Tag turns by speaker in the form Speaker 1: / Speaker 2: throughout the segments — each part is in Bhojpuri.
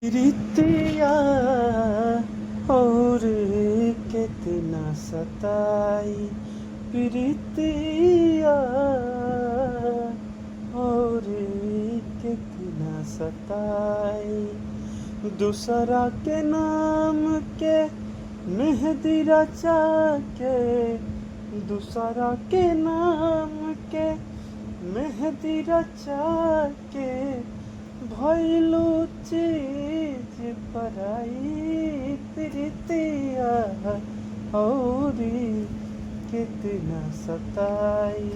Speaker 1: प्रीतिया और कितना सताई, प्रीतिया और कितना सताई। दूसरा के नाम के मेहंदी रचा के, दूसरा के नाम के मेहंदी रचा के, भइलू चीज पराई। प्रीतिया औरी कितना सताई,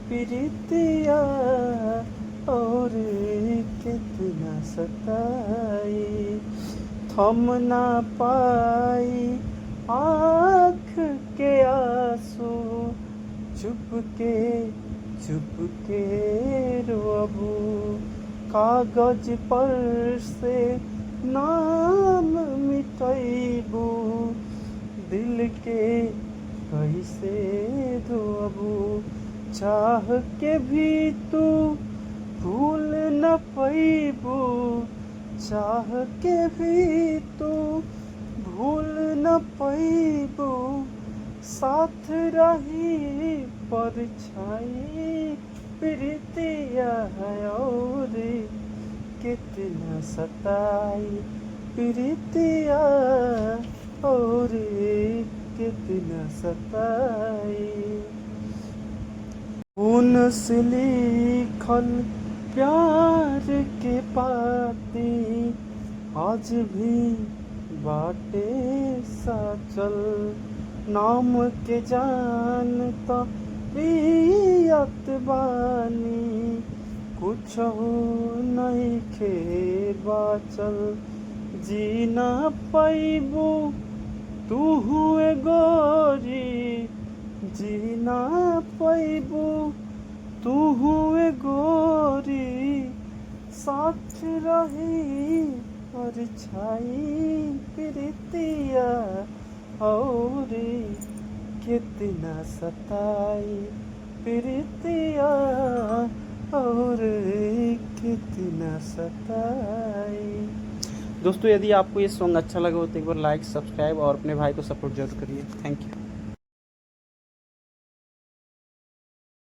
Speaker 1: प्रीतिया औरी कितना सताई। थम ना पाई आँख के आंसू, चुपके चुपके रोबू। कागज पर से नाम मिटैबू, दिल के कैसे धोबू। चाह के भी तू भूल न पैबू, चाह के भी तू भूल न पैबू। साथ रही परछाई, प्रीतिया और कितना सताई, प्रीतिया और कितना सताई। खून से लिखल प्यार के पाती, आज भी बाटे साचल। नाम के जानता पियत बानी, कुछ नइखे बाचल। जीना पैबू तू हुए गोरी, जीना पैबू तू हुए गोरी। साथ रही परछाई, प्रीतिया और कितना सताई, प्रीतिया और कितना सताई। दोस्तों यदि आपको ये सॉन्ग अच्छा लगा हो तो एक बार लाइक सब्सक्राइब और अपने भाई को सपोर्ट जरूर करिए। Thank you.